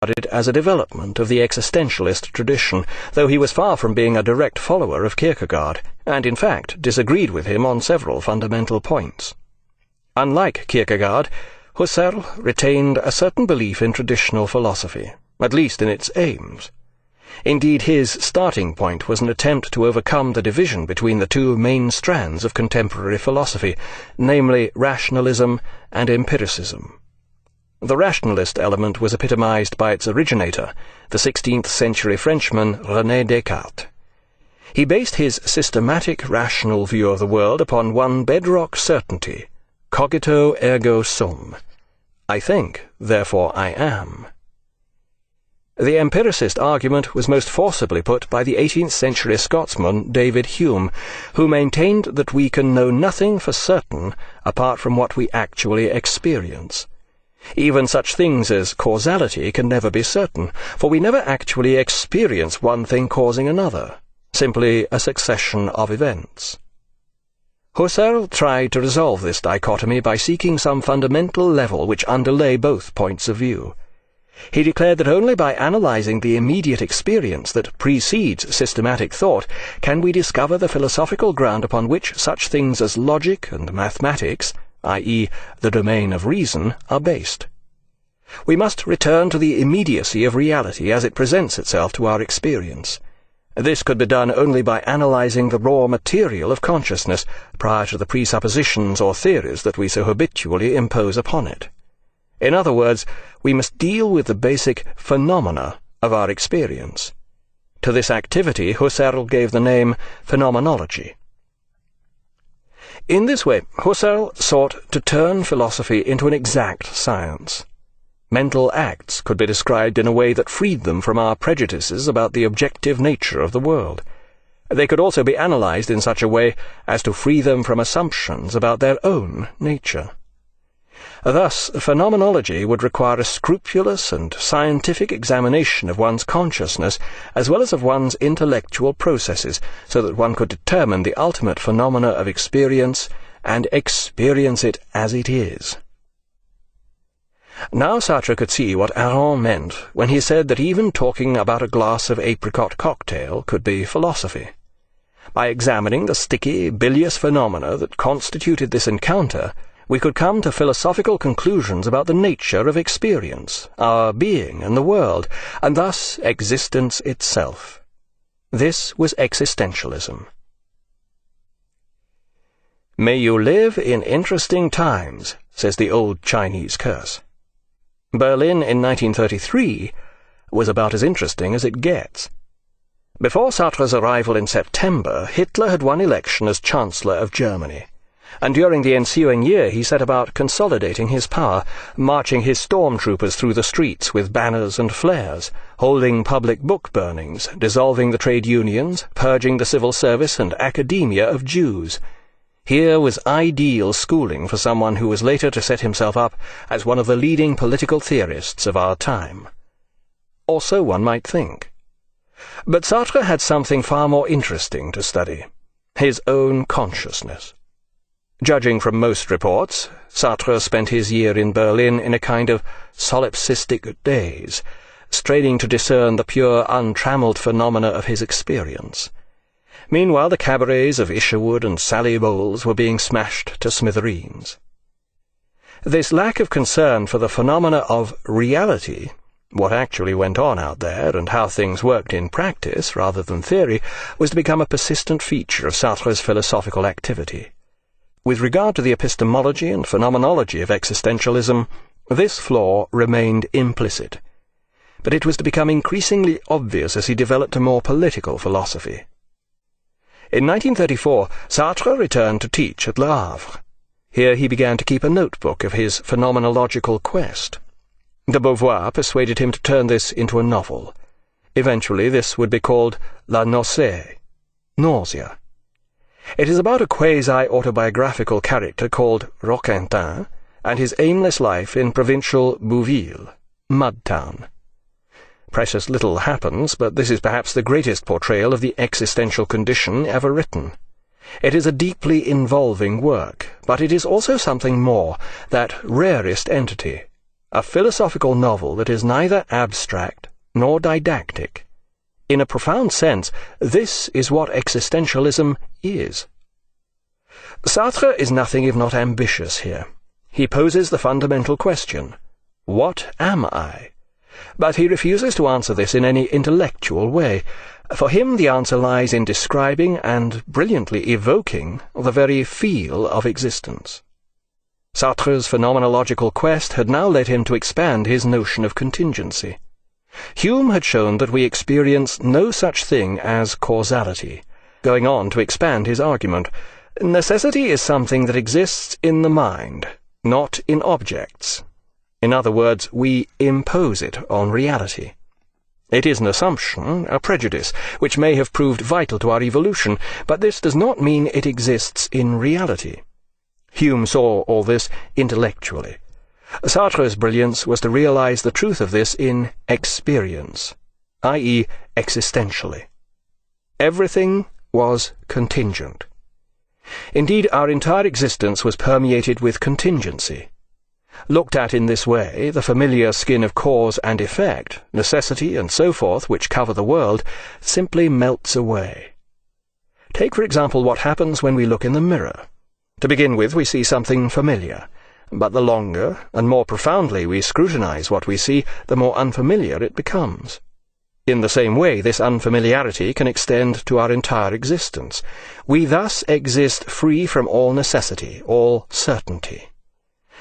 regarded as a development of the existentialist tradition, though he was far from being a direct follower of Kierkegaard, and in fact disagreed with him on several fundamental points. Unlike Kierkegaard, Husserl retained a certain belief in traditional philosophy, at least in its aims. Indeed, his starting point was an attempt to overcome the division between the two main strands of contemporary philosophy, namely rationalism and empiricism. The rationalist element was epitomized by its originator, the 16th-century Frenchman René Descartes. He based his systematic rational view of the world upon one bedrock certainty, cogito ergo sum. I think, therefore I am. The empiricist argument was most forcibly put by the 18th-century Scotsman David Hume, who maintained that we can know nothing for certain apart from what we actually experience. Even such things as causality can never be certain, for we never actually experience one thing causing another, simply a succession of events. Husserl tried to resolve this dichotomy by seeking some fundamental level which underlay both points of view. He declared that only by analyzing the immediate experience that precedes systematic thought can we discover the philosophical ground upon which such things as logic and mathematics, i.e., the domain of reason, are based. We must return to the immediacy of reality as it presents itself to our experience. This could be done only by analyzing the raw material of consciousness prior to the presuppositions or theories that we so habitually impose upon it. In other words, we must deal with the basic phenomena of our experience. To this activity Husserl gave the name phenomenology. In this way, Husserl sought to turn philosophy into an exact science. Mental acts could be described in a way that freed them from our prejudices about the objective nature of the world. They could also be analyzed in such a way as to free them from assumptions about their own nature. Thus, phenomenology would require a scrupulous and scientific examination of one's consciousness as well as of one's intellectual processes, so that one could determine the ultimate phenomena of experience and experience it as it is. Now Sartre could see what Aron meant when he said that even talking about a glass of apricot cocktail could be philosophy. By examining the sticky, bilious phenomena that constituted this encounter, we could come to philosophical conclusions about the nature of experience, our being and the world, and thus existence itself. This was existentialism. May you live in interesting times, says the old Chinese curse. Berlin in 1933 was about as interesting as it gets. Before Sartre's arrival in September, Hitler had won election as Chancellor of Germany, and during the ensuing year he set about consolidating his power, marching his stormtroopers through the streets with banners and flares, holding public book burnings, dissolving the trade unions, purging the civil service and academia of Jews. Here was ideal schooling for someone who was later to set himself up as one of the leading political theorists of our time. Or so one might think. But Sartre had something far more interesting to study: his own consciousness. Judging from most reports, Sartre spent his year in Berlin in a kind of solipsistic daze, straining to discern the pure, untrammeled phenomena of his experience. Meanwhile, the cabarets of Isherwood and Sally Bowles were being smashed to smithereens. This lack of concern for the phenomena of reality, what actually went on out there and how things worked in practice rather than theory, was to become a persistent feature of Sartre's philosophical activity. With regard to the epistemology and phenomenology of existentialism, this flaw remained implicit, but it was to become increasingly obvious as he developed a more political philosophy. In 1934, Sartre returned to teach at Le Havre. Here he began to keep a notebook of his phenomenological quest. De Beauvoir persuaded him to turn this into a novel. Eventually this would be called La Nausée, Nausea. It is about a quasi-autobiographical character called Roquentin and his aimless life in provincial Bouville, Mudtown. Precious little happens, but this is perhaps the greatest portrayal of the existential condition ever written. It is a deeply involving work, but it is also something more, that rarest entity, a philosophical novel that is neither abstract nor didactic. In a profound sense, this is what existentialism is. Sartre is nothing if not ambitious here. He poses the fundamental question, what am I? But he refuses to answer this in any intellectual way. For him the answer lies in describing and brilliantly evoking the very feel of existence. Sartre's phenomenological quest had now led him to expand his notion of contingency. Hume had shown that we experience no such thing as causality, going on to expand his argument. Necessity is something that exists in the mind, not in objects. In other words, we impose it on reality. It is an assumption, a prejudice, which may have proved vital to our evolution, but this does not mean it exists in reality. Hume saw all this intellectually. Sartre's brilliance was to realize the truth of this in experience, i.e., existentially. Everything was contingent. Indeed, our entire existence was permeated with contingency. Looked at in this way, the familiar skin of cause and effect, necessity and so forth, which cover the world, simply melts away. Take, for example, what happens when we look in the mirror. To begin with, we see something familiar, but the longer and more profoundly we scrutinize what we see, the more unfamiliar it becomes. In the same way, this unfamiliarity can extend to our entire existence. We thus exist free from all necessity, all certainty.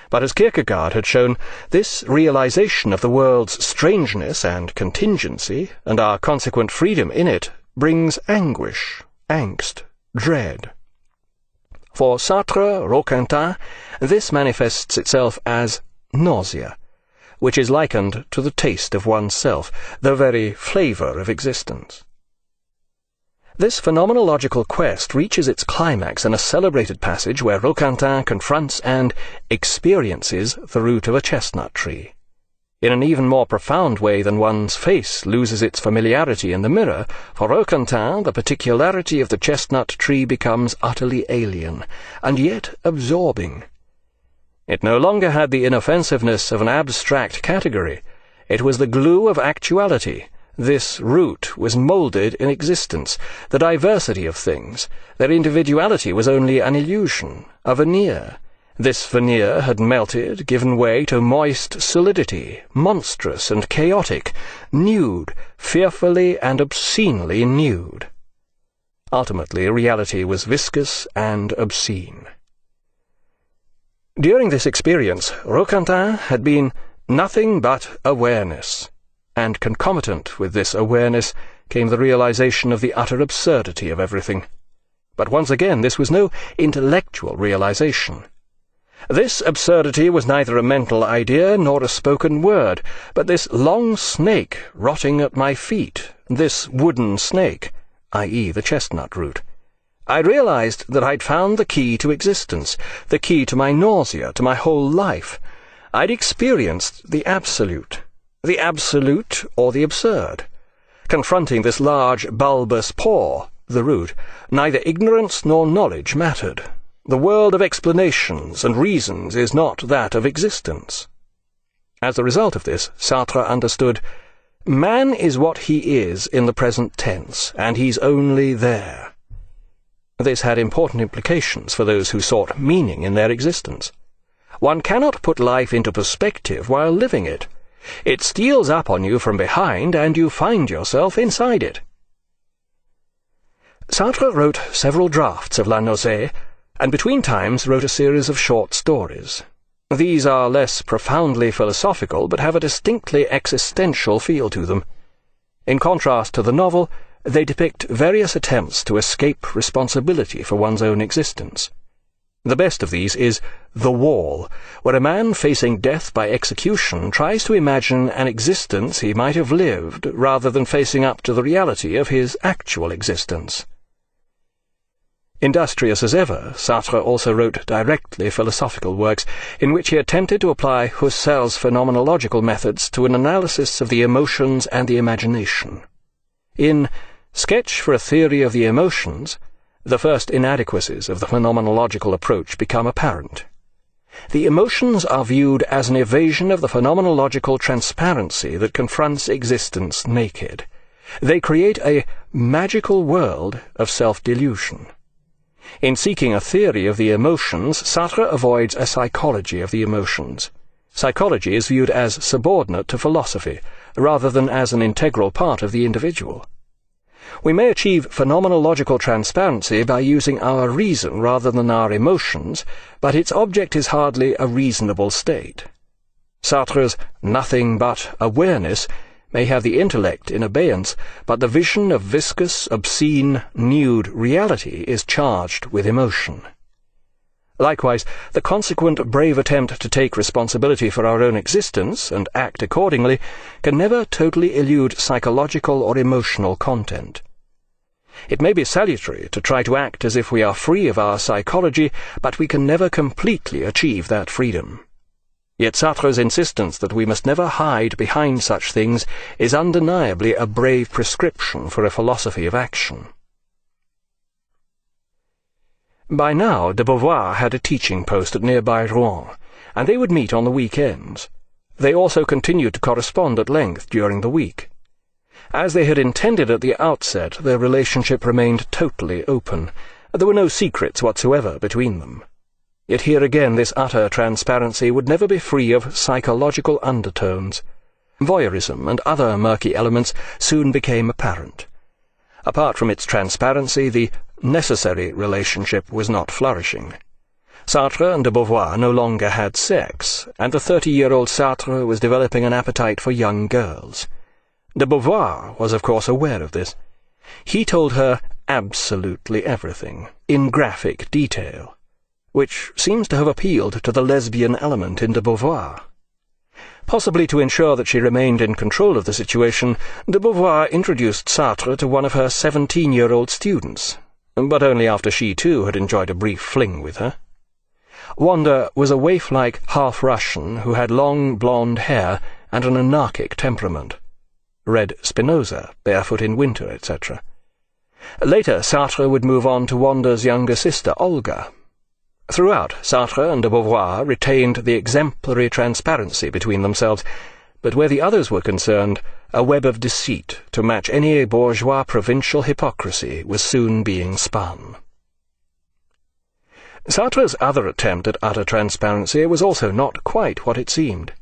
But as Kierkegaard had shown, this realization of the world's strangeness and contingency, and our consequent freedom in it, brings anguish, angst, dread. For Sartre, Roquentin, this manifests itself as nausea, which is likened to the taste of oneself, the very flavor of existence. This phenomenological quest reaches its climax in a celebrated passage where Roquentin confronts and experiences the root of a chestnut tree. In an even more profound way than one's face loses its familiarity in the mirror, for Roquentin the particularity of the chestnut tree becomes utterly alien, and yet absorbing. It no longer had the inoffensiveness of an abstract category. It was the glue of actuality. This root was moulded in existence, the diversity of things. Their individuality was only an illusion, a veneer. This veneer had melted, given way to moist solidity, monstrous and chaotic, nude, fearfully and obscenely nude. Ultimately, reality was viscous and obscene. During this experience, Roquentin had been nothing but awareness, and concomitant with this awareness came the realization of the utter absurdity of everything. But once again, this was no intellectual realization. This absurdity was neither a mental idea nor a spoken word, but this long snake rotting at my feet, this wooden snake, i.e. the chestnut root. I realized that I'd found the key to existence, the key to my nausea, to my whole life. I'd experienced the absolute or the absurd. Confronting this large bulbous paw, the root, neither ignorance nor knowledge mattered. The world of explanations and reasons is not that of existence. As a result of this, Sartre understood, man is what he is in the present tense, and he's only there. This had important implications for those who sought meaning in their existence. One cannot put life into perspective while living it. It steals up on you from behind, and you find yourself inside it. Sartre wrote several drafts of La Nausée, and between times wrote a series of short stories. These are less profoundly philosophical, but have a distinctly existential feel to them. In contrast to the novel, they depict various attempts to escape responsibility for one's own existence. The best of these is The Wall, where a man facing death by execution tries to imagine an existence he might have lived rather than facing up to the reality of his actual existence. Industrious as ever, Sartre also wrote directly philosophical works in which he attempted to apply Husserl's phenomenological methods to an analysis of the emotions and the imagination. In Sketch for a Theory of the Emotions, the first inadequacies of the phenomenological approach become apparent. The emotions are viewed as an evasion of the phenomenological transparency that confronts existence naked. They create a magical world of self-delusion. In seeking a theory of the emotions, Sartre avoids a psychology of the emotions. Psychology is viewed as subordinate to philosophy, rather than as an integral part of the individual. We may achieve phenomenological transparency by using our reason rather than our emotions, but its object is hardly a reasonable state. Sartre's nothing but awareness may have the intellect in abeyance, but the vision of viscous, obscene, nude reality is charged with emotion. Likewise, the consequent brave attempt to take responsibility for our own existence and act accordingly can never totally elude psychological or emotional content. It may be salutary to try to act as if we are free of our psychology, but we can never completely achieve that freedom. Yet Sartre's insistence that we must never hide behind such things is undeniably a brave prescription for a philosophy of action. By now, de Beauvoir had a teaching post at nearby Rouen, and they would meet on the weekends. They also continued to correspond at length during the week. As they had intended at the outset, their relationship remained totally open. There were no secrets whatsoever between them. Yet here again this utter transparency would never be free of psychological undertones. Voyeurism and other murky elements soon became apparent. Apart from its transparency, the necessary relationship was not flourishing. Sartre and de Beauvoir no longer had sex, and the 30-year-old Sartre was developing an appetite for young girls. De Beauvoir was of course aware of this. He told her absolutely everything, in graphic detail, which seems to have appealed to the lesbian element in de Beauvoir. Possibly to ensure that she remained in control of the situation, de Beauvoir introduced Sartre to one of her 17-year-old students, but only after she too had enjoyed a brief fling with her. Wanda was a waif-like half-Russian who had long blonde hair and an anarchic temperament. Read Spinoza, Barefoot in Winter, etc. Later, Sartre would move on to Wanda's younger sister, Olga. Throughout, Sartre and de Beauvoir retained the exemplary transparency between themselves, but where the others were concerned, a web of deceit to match any bourgeois provincial hypocrisy was soon being spun. Sartre's other attempt at utter transparency was also not quite what it seemed.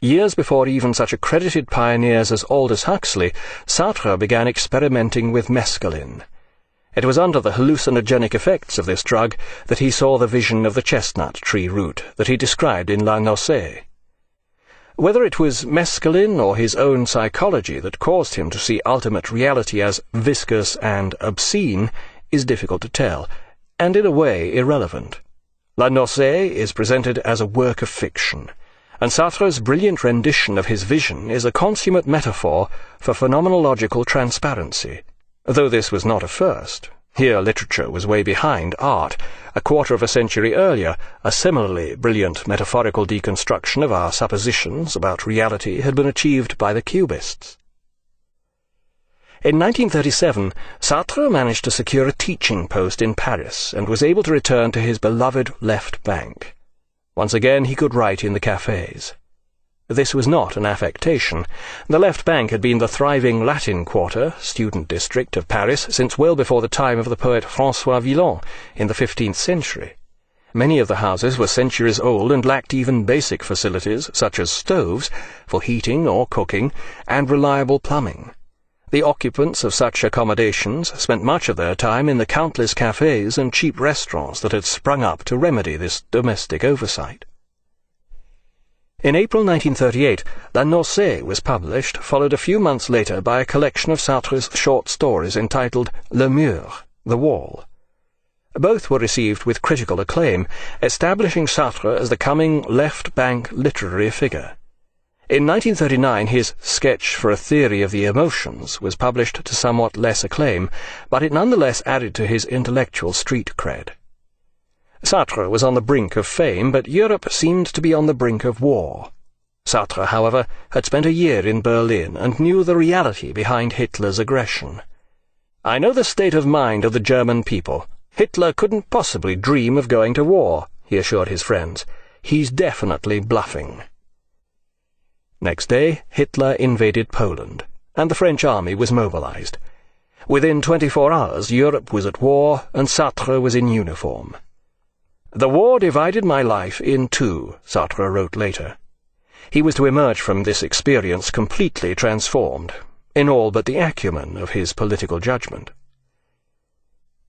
Years before even such accredited pioneers as Aldous Huxley, Sartre began experimenting with mescaline. It was under the hallucinogenic effects of this drug that he saw the vision of the chestnut tree root that he described in La Nocée. Whether it was mescaline or his own psychology that caused him to see ultimate reality as viscous and obscene is difficult to tell, and in a way irrelevant. La Nocée is presented as a work of fiction, and Sartre's brilliant rendition of his vision is a consummate metaphor for phenomenological transparency. Though this was not a first. Here literature was way behind art. A quarter of a century earlier, a similarly brilliant metaphorical deconstruction of our suppositions about reality had been achieved by the Cubists. In 1937, Sartre managed to secure a teaching post in Paris and was able to return to his beloved left bank. Once again he could write in the cafes. This was not an affectation. The left bank had been the thriving Latin quarter, student district of Paris since well before the time of the poet François Villon in the 15th century. Many of the houses were centuries old and lacked even basic facilities such as stoves for heating or cooking and reliable plumbing. The occupants of such accommodations spent much of their time in the countless cafes and cheap restaurants that had sprung up to remedy this domestic oversight. In April 1938, La Nocée was published, followed a few months later by a collection of Sartre's short stories entitled Le Mur, The Wall. Both were received with critical acclaim, establishing Sartre as the coming left-bank literary figure. In 1939, his Sketch for a Theory of the Emotions was published to somewhat less acclaim, but it nonetheless added to his intellectual street cred. Sartre was on the brink of fame, but Europe seemed to be on the brink of war. Sartre, however, had spent a year in Berlin and knew the reality behind Hitler's aggression. "I know the state of mind of the German people. Hitler couldn't possibly dream of going to war," he assured his friends. he's definitely bluffing. Next day, Hitler invaded Poland, and the French army was mobilized. Within 24 hours, Europe was at war, and Sartre was in uniform. "The war divided my life in two," Sartre wrote later. He was to emerge from this experience completely transformed, in all but the acumen of his political judgment.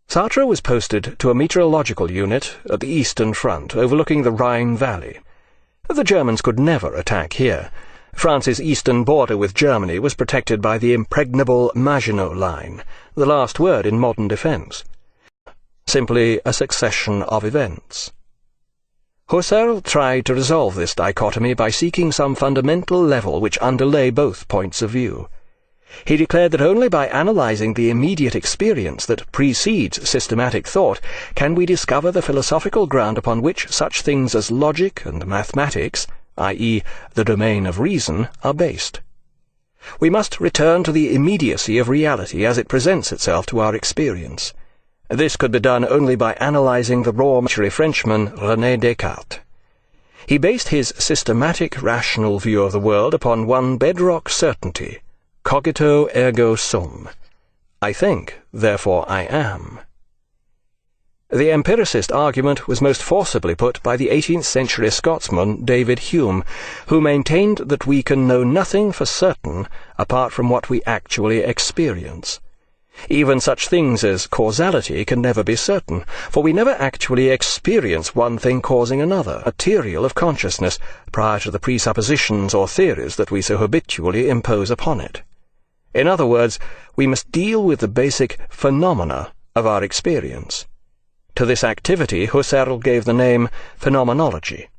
Sartre was posted to a meteorological unit at the Eastern Front overlooking the Rhine Valley. The Germans could never attack here. France's eastern border with Germany was protected by the impregnable Maginot Line, the last word in modern defence. Simply a succession of events. Husserl tried to resolve this dichotomy by seeking some fundamental level which underlay both points of view. He declared that only by analysing the immediate experience that precedes systematic thought can we discover the philosophical ground upon which such things as logic and mathematics, i.e., the domain of reason, are based. We must return to the immediacy of reality as it presents itself to our experience. This could be done only by analysing the raw Frenchman René Descartes. He based his systematic rational view of the world upon one bedrock certainty: cogito ergo sum. I think, therefore I am. The empiricist argument was most forcibly put by the 18th-century Scotsman David Hume, who maintained that we can know nothing for certain apart from what we actually experience. Even such things as causality can never be certain, for we never actually experience one thing causing another, material of consciousness, prior to the presuppositions or theories that we so habitually impose upon it. In other words, we must deal with the basic phenomena of our experience. To this activity Husserl gave the name phenomenology.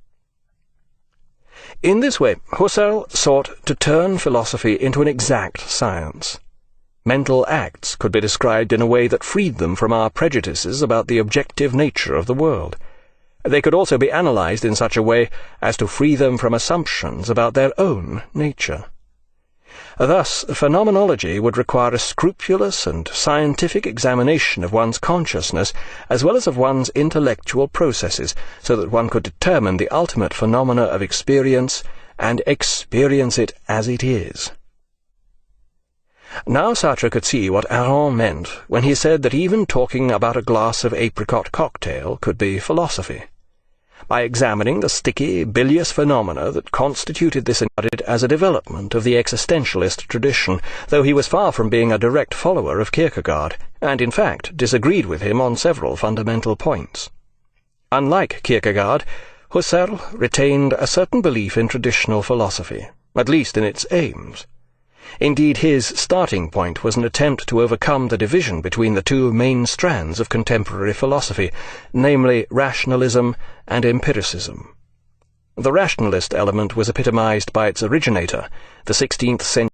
In this way, Husserl sought to turn philosophy into an exact science. Mental acts could be described in a way that freed them from our prejudices about the objective nature of the world. They could also be analysed in such a way as to free them from assumptions about their own nature. Thus, phenomenology would require a scrupulous and scientific examination of one's consciousness as well as of one's intellectual processes, so that one could determine the ultimate phenomena of experience and experience it as it is. Now Sartre could see what Aron meant when he said that even talking about a glass of apricot cocktail could be philosophy. By examining the sticky, bilious phenomena that constituted this, as a development of the existentialist tradition, though he was far from being a direct follower of Kierkegaard, and in fact disagreed with him on several fundamental points. Unlike Kierkegaard, Husserl retained a certain belief in traditional philosophy, at least in its aims. Indeed, his starting point was an attempt to overcome the division between the two main strands of contemporary philosophy, namely rationalism and empiricism. The rationalist element was epitomized by its originator, the 16th century